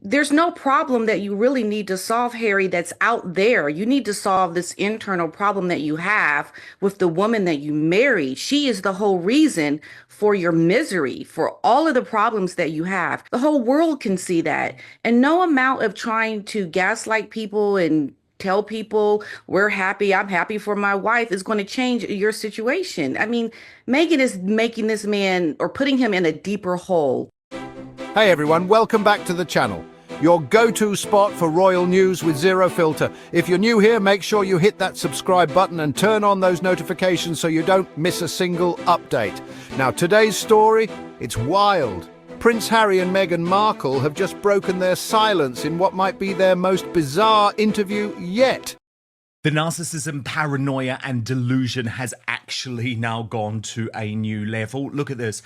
There's no problem that you really need to solve, Harry, that's out there. You need to solve this internal problem that you have with the woman that you married. She is the whole reason for your misery, for all of the problems that you have. The whole world can see that. And no amount of trying to gaslight people and tell people we're happy, I'm happy for my wife is going to change your situation. I mean, Meghan is making this man or putting him in a deeper hole. Hey everyone, welcome back to the channel. Your go-to spot for royal news with zero filter. If you're new here, make sure you hit that subscribe button and turn on those notifications so you don't miss a single update. Now today's story, it's wild. Prince Harry and Meghan Markle have just broken their silence in what might be their most bizarre interview yet. The narcissism, paranoia and delusion has actually now gone to a new level. Look at this.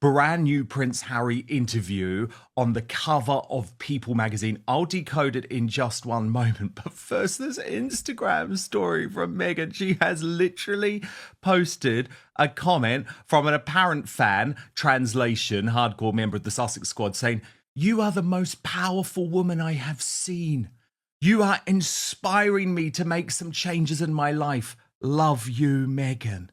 Brand new Prince Harry interview on the cover of People magazine. I'll decode it in just one moment. But first, this Instagram story from Meghan. She has literally posted a comment from an apparent fan, translation, hardcore member of the Sussex squad, saying, "You are the most powerful woman I have seen. You are inspiring me to make some changes in my life. Love you, Meghan."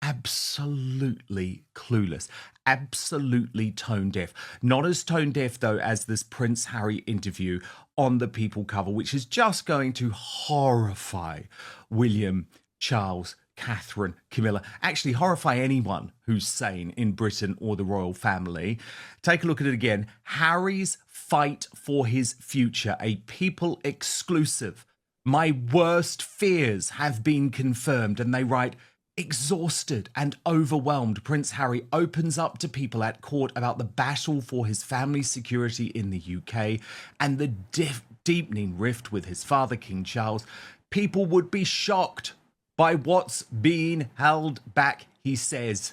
Absolutely clueless, absolutely tone deaf. Not as tone deaf, though, as this Prince Harry interview on the People cover, which is just going to horrify William, Charles, Catherine, Camilla, actually horrify anyone who's sane in Britain or the royal family. Take a look at it again. Harry's fight for his future, a People exclusive. "My worst fears have been confirmed," and they write, "Exhausted and overwhelmed, Prince Harry opens up to people at court about the battle for his family's security in the UK and the deepening rift with his father, King Charles. People would be shocked by what's being held back," he says.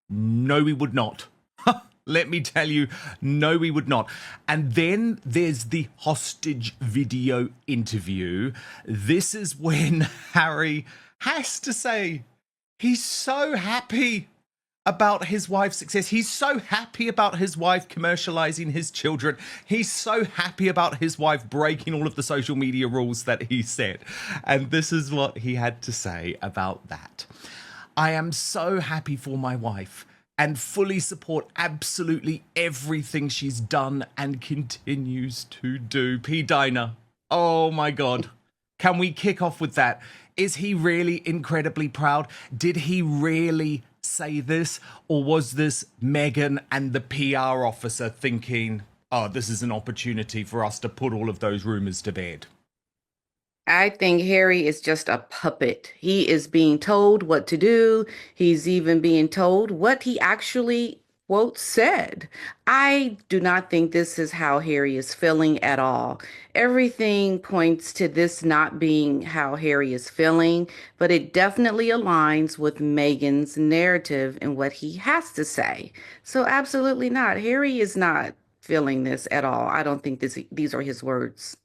No, we would not. Let me tell you, no, we would not. And then there's the hostage video interview. This is when Harry has to say, he's so happy about his wife's success. He's so happy about his wife commercializing his children. He's so happy about his wife breaking all of the social media rules that he set. And this is what he had to say about that. "I am so happy for my wife and fully support absolutely everything she's done and continues to do." P. Diner. Oh my God. Can we kick off with that? Is he really incredibly proud? Did he really say this? Or was this Meghan and the PR officer thinking, oh, this is an opportunity for us to put all of those rumors to bed? I think Harry is just a puppet. He is being told what to do. He's even being told what he actually, quote, said. I do not think this is how Harry is feeling at all. Everything points to this not being how Harry is feeling, but it definitely aligns with Meghan's narrative and what he has to say. So absolutely not. Harry is not feeling this at all. I don't think these are his words.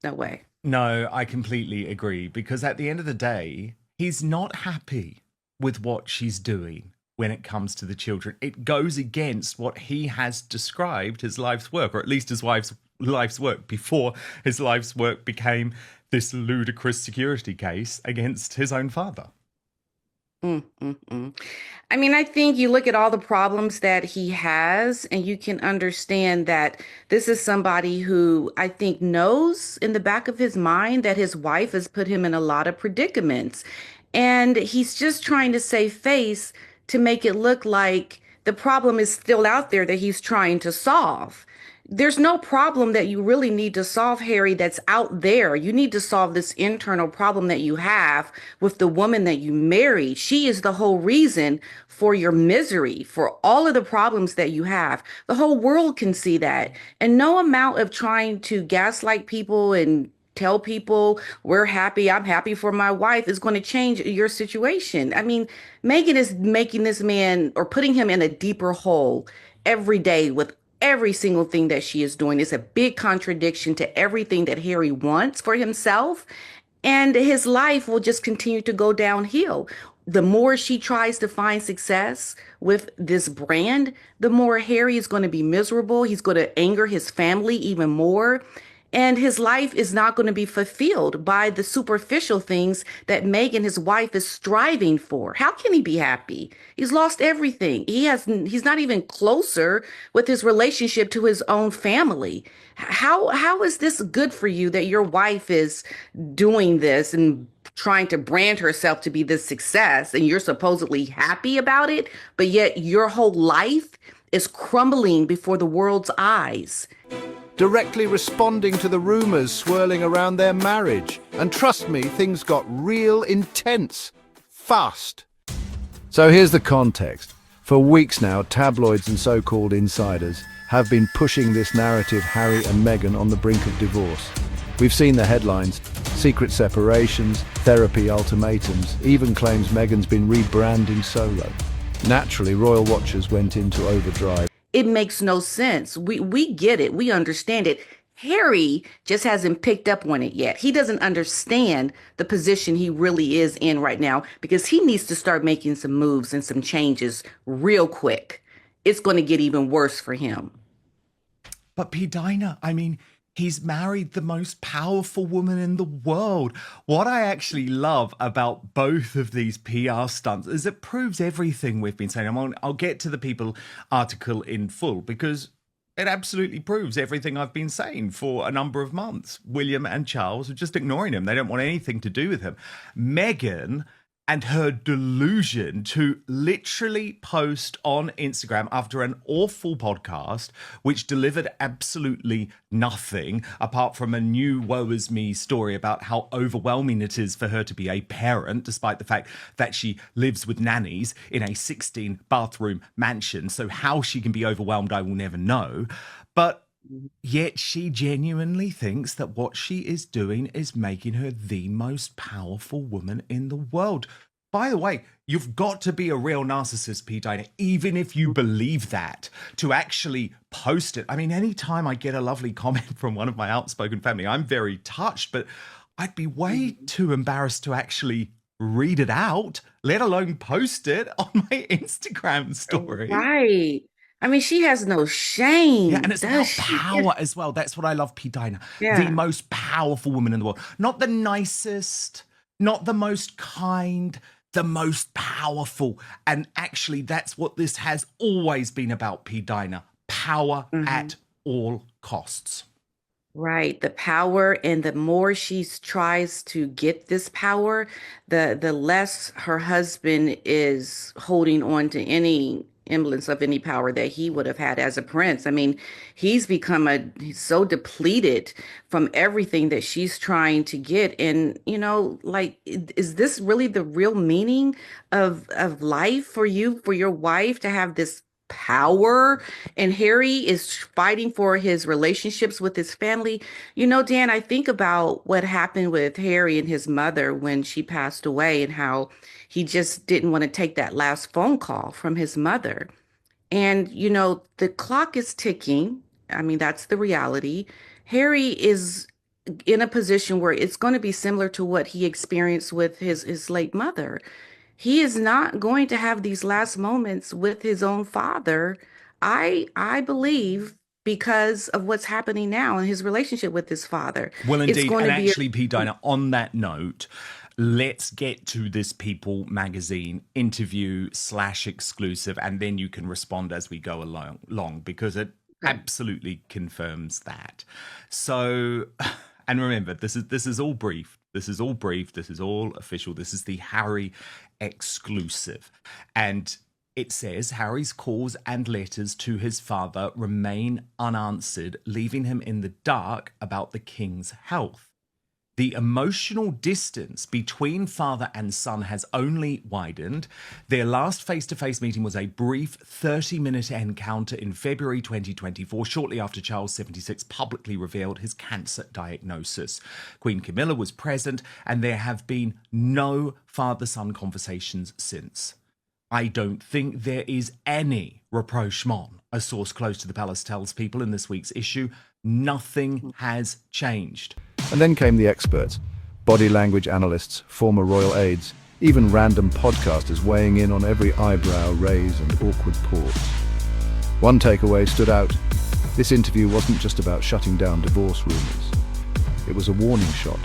No way. No, I completely agree, because at the end of the day, he's not happy with what she's doing when it comes to the children. It goes against what he has described his life's work, or at least his wife's life's work, before his life's work became this ludicrous security case against his own father. I mean, I think you look at all the problems that he has, and you can understand that this is somebody who I think knows in the back of his mind that his wife has put him in a lot of predicaments. And he's just trying to save face to make it look like the problem is still out there that he's trying to solve. There's no problem that you really need to solve, Harry, that's out there. You need to solve this internal problem that you have with the woman that you married. She is the whole reason for your misery, for all of the problems that you have. The whole world can see that. And no amount of trying to gaslight people and tell people we're happy, I'm happy for my wife is going to change your situation. I mean, Meghan is making this man or putting him in a deeper hole every day with every single thing that she is doing. Is a big contradiction to everything that Harry wants for himself. And his life will just continue to go downhill. the more she tries to find success with this brand, the more Harry is going to be miserable. He's going to anger his family even more. And his life is not going to be fulfilled by the superficial things that Meghan, his wife, is striving for. How can he be happy? He's lost everything. He's not even closer with his relationship to his own family. How is this good for you that your wife is doing this and trying to brand herself to be this success and you're supposedly happy about it, but yet your whole life is crumbling before the world's eyes? Directly responding to the rumors swirling around their marriage. And trust me, things got real intense. Fast. So here's the context. For weeks now, tabloids and so-called insiders have been pushing this narrative Harry and Meghan on the brink of divorce. We've seen the headlines: secret separations, therapy ultimatums, even claims Meghan's been rebranding solo. Naturally, royal watchers went into overdrive. It makes no sense. We get it. We understand it. Harry just hasn't picked up on it yet. He doesn't understand the position he really is in right now because he needs to start making some moves and some changes real quick. It's going to get even worse for him. But P. Dina, I mean, he's married the most powerful woman in the world. What I actually love about both of these PR stunts is it proves everything we've been saying. I'll get to the People article in full because it absolutely proves everything I've been saying for a number of months. William and Charles are just ignoring him. They don't want anything to do with him. Meghan and her delusion to literally post on Instagram after an awful podcast, which delivered absolutely nothing apart from a new woe is me story about how overwhelming it is for her to be a parent, despite the fact that she lives with nannies in a 16 bathroom mansion. So how she can be overwhelmed, I will never know. But yet she genuinely thinks that what she is doing is making her the most powerful woman in the world. By the way, you've got to be a real narcissist, P. Dina, even if you believe that, to actually post it. I mean, anytime I get a lovely comment from one of my outspoken family, I'm very touched, but I'd be way too embarrassed to actually read it out, let alone post it on my Instagram story. Right. I mean, she has no Yeah, shame, and it's does about she? power as well. That's what I love, P. Dina. The Yeah. most powerful woman in the world. Not the nicest, not the most kind, the most powerful. And actually, that's what this has always been about, P. Dina. Power Mhm. at all costs. Right. The power, and the more she tries to get this power, the less her husband is holding on to any semblance of any power that he would have had as a prince. I mean, he's so depleted from everything that she's trying to get. And, like, is this really the real meaning of life for you, for your wife to have this power? And Harry is fighting for his relationships with his family. Dan, I think about what happened with Harry and his mother when she passed away and how he just didn't want to take that last phone call from his mother. And, the clock is ticking. I mean, that's the reality. Harry is in a position where it's going to be similar to what he experienced with his late mother. He is not going to have these last moments with his own father. I believe because of what's happening now in his relationship with his father. Well, It's indeed. going And to be actually, P. Dina, on that note, let's get to this People magazine interview / exclusive, and then you can respond as we go along because it okay. absolutely confirms that. So, and remember, this is all brief. This is all brief. This is all official. This is the Harry exclusive. And it says Harry's calls and letters to his father remain unanswered, leaving him in the dark about the king's health. The emotional distance between father and son has only widened. Their last face-to-face meeting was a brief 30-minute encounter in February 2024, shortly after Charles 76 publicly revealed his cancer diagnosis. Queen Camilla was present, and there have been no father-son conversations since. I don't think there is any rapprochement, a source close to the palace tells People in this week's issue. Nothing has changed. And then came the experts, body language analysts, former royal aides, even random podcasters weighing in on every eyebrow raise and awkward pause. One takeaway stood out. This interview wasn't just about shutting down divorce rumors. It was a warning shot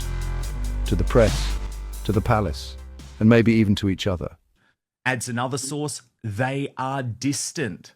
to the press, to the palace, and maybe even to each other. Adds another source, they are distant.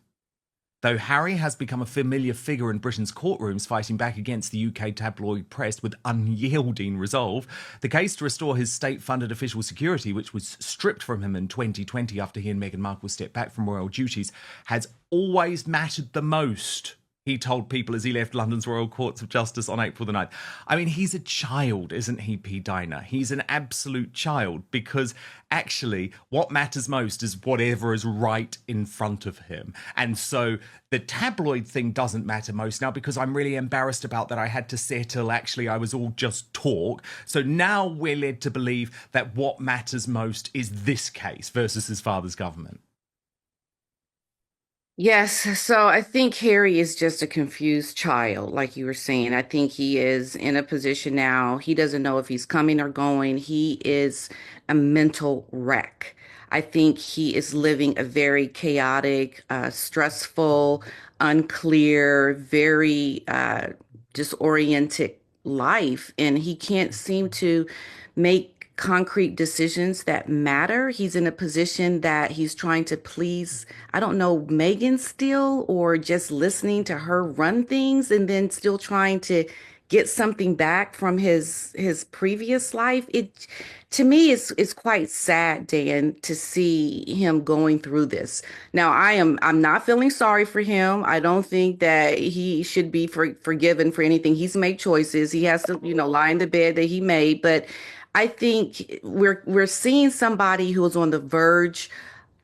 Though Harry has become a familiar figure in Britain's courtrooms fighting back against the UK tabloid press with unyielding resolve, the case to restore his state-funded official security, which was stripped from him in 2020 after he and Meghan Markle stepped back from royal duties, has always mattered the most, he told People as he left London's Royal Courts of Justice on April the 9th. I mean, he's a child, isn't he, P. Diner? He's an absolute child, because actually what matters most is whatever is right in front of him. And so the tabloid thing doesn't matter most now, because I'm really embarrassed about that. I had to settle. Actually, I was all just talk. So now we're led to believe that what matters most is this case versus his father's government. Yes, so I think Harry is just a confused child, like you were saying. I think he is in a position now, he doesn't know if he's coming or going. He is a mental wreck. I think he is living a very chaotic, stressful, unclear, very disoriented life, and he can't seem to make concrete decisions that matter. He's in a position that he's trying to please, I don't know, Meghan still, or just listening to her run things and then still trying to get something back from his previous life. It to me is quite sad, Dan, to see him going through this. Now, I'm not feeling sorry for him. I don't think that he should be forgiven for anything. He's made choices. He has to, lie in the bed that he made, but I think we're seeing somebody who is on the verge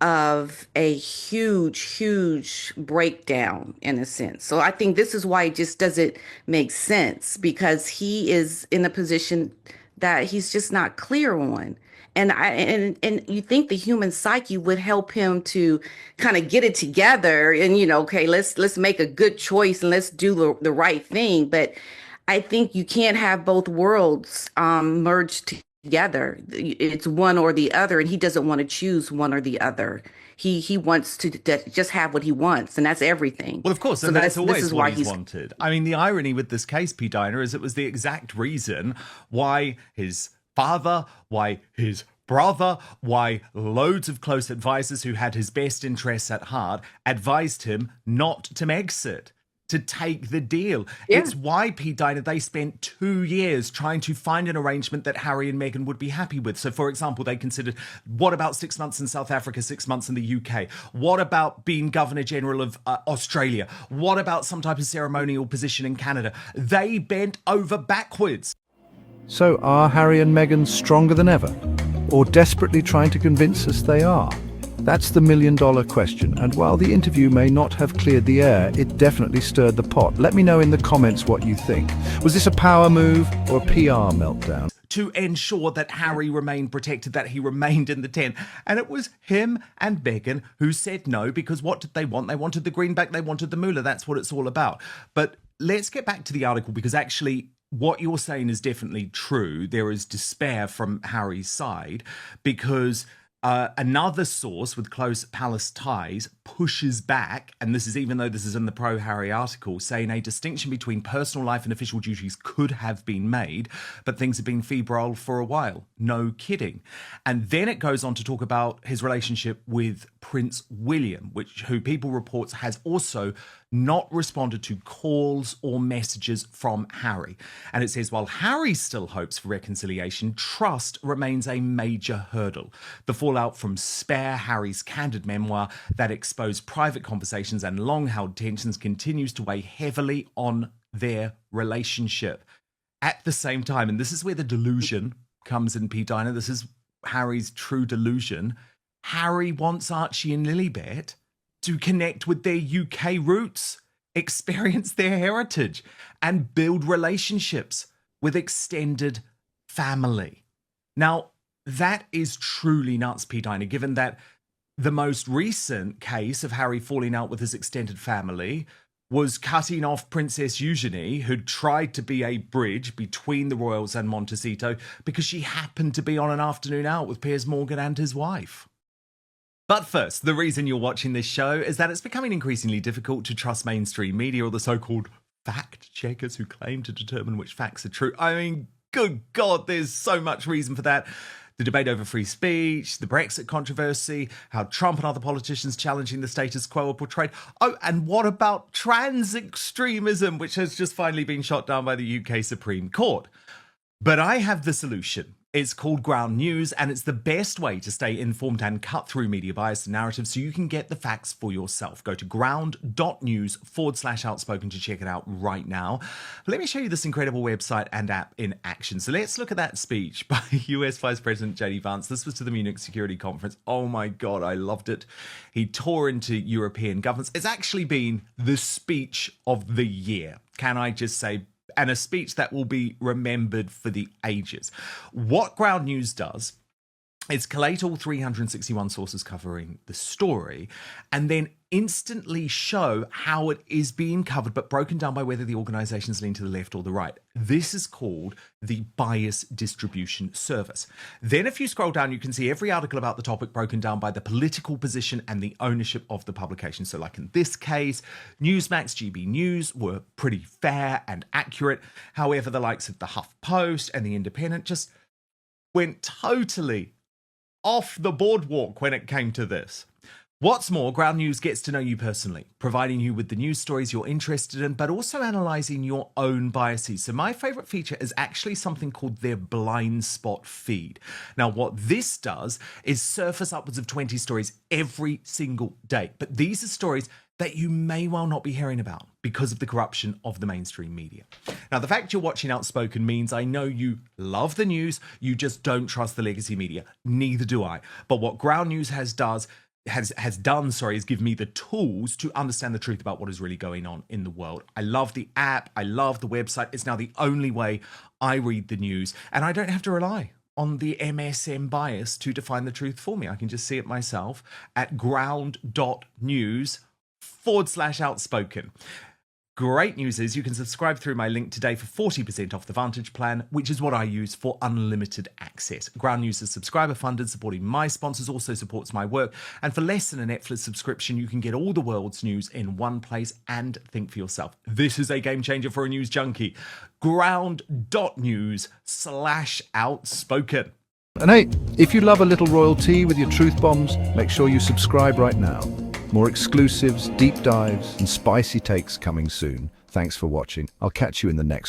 of a huge, huge breakdown in a sense. So I think this is why it just doesn't make sense, because he is in a position that he's just not clear on. And you think the human psyche would help him to kind of get it together and, okay, let's make a good choice and let's do the right thing. But I think you can't have both worlds merged together. It's one or the other, and he doesn't want to choose one or the other. He wants to just have what he wants, and that's everything. Well, of course, So and that's this always is what why he's wanted. I mean, the irony with this case, P. Diner, is it was the exact reason why his father, why his brother, why loads of close advisors who had his best interests at heart advised him not to exit, to take the deal. Yeah. It's why, P. Diner, they spent 2 years trying to find an arrangement that Harry and Meghan would be happy with. So, for example, they considered, what about 6 months in South Africa, 6 months in the UK? What about being Governor General of Australia? What about some type of ceremonial position in Canada? They bent over backwards. So are Harry and Meghan stronger than ever? Or desperately trying to convince us they are? That's the million-dollar question, and while the interview may not have cleared the air, it definitely stirred the pot. Let me know in the comments what you think. Was this a power move or a PR meltdown? To ensure that Harry remained protected, that he remained in the tent. And it was him and Meghan who said no, because what did they want? They wanted the greenback, they wanted the moolah. That's what it's all about. But let's get back to the article, because actually what you're saying is definitely true. There is despair from Harry's side, because another source with close palace ties pushes back, and this is even though this is in the pro-Harry article, saying a distinction between personal life and official duties could have been made, but things have been febrile for a while. No kidding. And then it goes on to talk about his relationship with Prince William, who People reports has also not responded to calls or messages from Harry. And it says, while Harry still hopes for reconciliation, trust remains a major hurdle. The fallout from Spare, Harry's candid memoir that exposed private conversations and long-held tensions, continues to weigh heavily on their relationship. At the same time, and this is where the delusion comes in, P. Diner, this is Harry's true delusion, Harry wants Archie and Lilibet to connect with their UK roots, experience their heritage, and build relationships with extended family. Now, that is truly nuts, P. Diner, given that the most recent case of Harry falling out with his extended family was cutting off Princess Eugenie, who'd tried to be a bridge between the royals and Montecito because she happened to be on an afternoon out with Piers Morgan and his wife. But first, the reason you're watching this show is that it's becoming increasingly difficult to trust mainstream media or the so-called fact checkers who claim to determine which facts are true. I mean, good God, there's so much reason for that. The debate over free speech, the Brexit controversy, how Trump and other politicians challenging the status quo are portrayed. Oh, and what about trans extremism, which has just finally been shot down by the UK Supreme Court? But I have the solution. It's called Ground News, and it's the best way to stay informed and cut through media bias and narrative so you can get the facts for yourself. Go to ground.news/outspoken to check it out right now. Let me show you this incredible website and app in action. So let's look at that speech by US Vice President J.D. Vance. This was to the Munich Security Conference. Oh my God, I loved it. He tore into European governments. It's actually been the speech of the year. Can I just say, and a speech that will be remembered for the ages. What Ground News does is collate all 361 sources covering the story and then instantly show how it is being covered, but broken down by whether the organizations lean to the left or the right. This is called the bias distribution service. Then if you scroll down, you can see every article about the topic broken down by the political position and the ownership of the publication. So like in this case, Newsmax, GB News were pretty fair and accurate. However, the likes of the HuffPost and the Independent just went totally off the boardwalk when it came to this. What's more, Ground News gets to know you personally, providing you with the news stories you're interested in, but also analysing your own biases. So my favourite feature is actually something called their blind spot feed. Now, what this does is surface upwards of 20 stories every single day. But these are stories that you may well not be hearing about because of the corruption of the mainstream media. Now, the fact you're watching Outspoken means I know you love the news, you just don't trust the legacy media. Neither do I. But what Ground News has done is give me the tools to understand the truth about what is really going on in the world. I love the app. I love the website. It's now the only way I read the news, and I don't have to rely on the MSM bias to define the truth for me. I can just see it myself at ground.news/outspoken. Great news is you can subscribe through my link today for 40% off the Vantage plan, which is what I use for unlimited access. Ground News is subscriber funded, supporting my sponsors, also supports my work. And for less than a Netflix subscription, you can get all the world's news in one place and think for yourself. This is a game changer for a news junkie. Ground.news/outspoken. And hey, if you love a little royal tea with your truth bombs, make sure you subscribe right now. More exclusives, deep dives, and spicy takes coming soon. Thanks for watching. I'll catch you in the next one.